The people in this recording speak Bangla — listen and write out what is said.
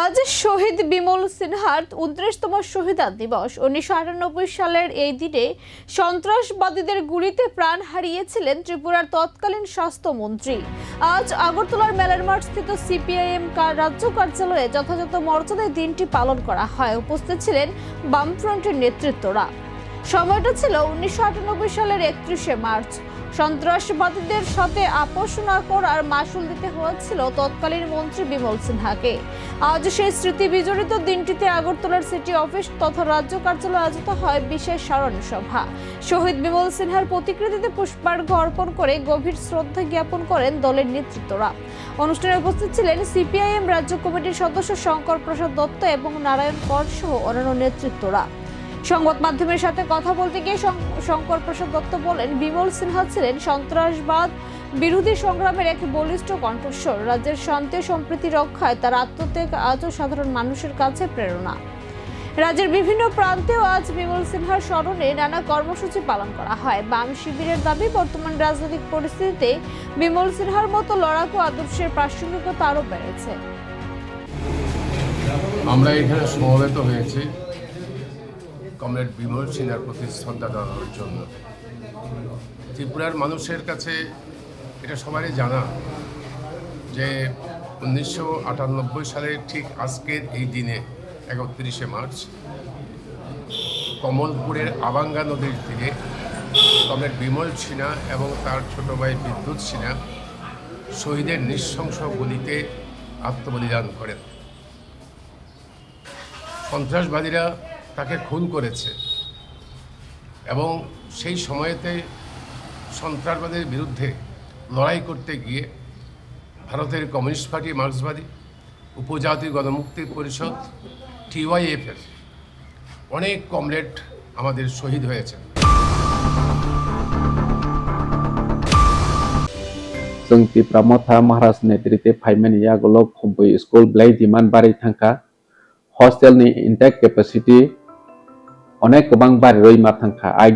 আজ শহীদ বিমল সিনহার 29তম শহীদা দিবস। 1998 সালের এই দিনে সন্ত্রাসবাদীদের গুলিতে প্রাণ হারিয়েছিলেন ত্রিপুরার তৎকালীন স্বাস্থ্যমন্ত্রী। আজ আগরতলার মেলার মাঠ স্থিত সিপিআইএম রাজ্য কার্যালয়ে যথাযথ মর্যাদায় দিনটি পালন করা হয়। উপস্থিত ছিলেন বামফ্রন্টের নেতৃত্বরা। সময়টা ছিল 1998 সালের 31শে মার্চ। সন্ত্রাসবাদীদের সাথে আপোষ না করার মাসুল দিতে হয়েছিল তৎকালীন মন্ত্রী বিমল সিনহাকে। আজ সেই স্মৃতি বিজড়িত দিনটিতে আগরতলার সিটি অফিস তথা রাজ্য কার্যালয়ে আয়োজিত হয় বিশেষ স্মরণ সভা। শহীদ বিমল সিনহার প্রতিকৃতিতে পুষ্পার্ঘ্য অর্পণ করে গভীর শ্রদ্ধা জ্ঞাপন করেন দলের নেতৃত্বরা। অনুষ্ঠানে উপস্থিত ছিলেন সিপিআইএম রাজ্য কমিটির সদস্য শঙ্কর প্রসাদ দত্ত এবং নারায়ণ কর সহ অন্যান্য নেতৃত্বরা। সংবাদ মাধ্যমের সাথে কথা বলতে গিয়ে শঙ্কর প্রসাদ দত্ত বলেন, বিমল সিনহা ছিলেন সন্ত্রাসবাদ বিরোধী সংগ্রামের এক বলিষ্ঠ কণ্ঠস্বর। রাজ্যের শান্তি ও সম্প্রীতি রক্ষায় তার আত্মত্যাগ আজও সাধারণ মানুষের কাছে প্রেরণা। রাজ্যের বিভিন্ন প্রান্তেও আজ বিমল সিনহার স্মরণে নানা কর্মসূচি পালন করা হয়। বাম শিবিরের দাবি, বর্তমান রাজনৈতিক পরিস্থিতিতে বিমল সিনহার মতো লড়াকু আদর্শের প্রাসঙ্গিকতা আরও বেড়েছে। আমরা এখানে সমবেত হয়েছি কমরেড বিমল সিনহার প্রতি শ্রদ্ধা জানানোর জন্য। ত্রিপুরার মানুষের কাছে এটা সবারই জানা যে 1998 সালের ঠিক আজকের এই দিনে 31শে মার্চ কমলপুরের আবাঙ্গা নদীর তীরে কমরেড বিমল সিনহা এবং তার ছোট ভাই বিদ্যুৎ সিনহা শহীদের নৃশংস গুলিতে আত্মবলিদান করেন। সন্ত্রাসবাদীরা তাকে খুন করেছে এবং সেই সময়েতে সন্ত্রাসবাদের বিরুদ্ধে লড়াই করতে গিয়ে ভারতের কমিউনিস্ট পার্টি, মার্ক্সবাদী, উপজাতি গণমুক্তি পরিষদ, TYF-এর অনেক কমরেড আমাদের শহীদ হয়েছে। जों तिप्रामथा महाराज नेतृत्वे फाइमानि आगोलाव खम्बो स्कुल ब्लाइ दिमान बारि थांखा हस्टेलनि इनटेक केपासिटी अनेक गोबां बारि रय मा थांखा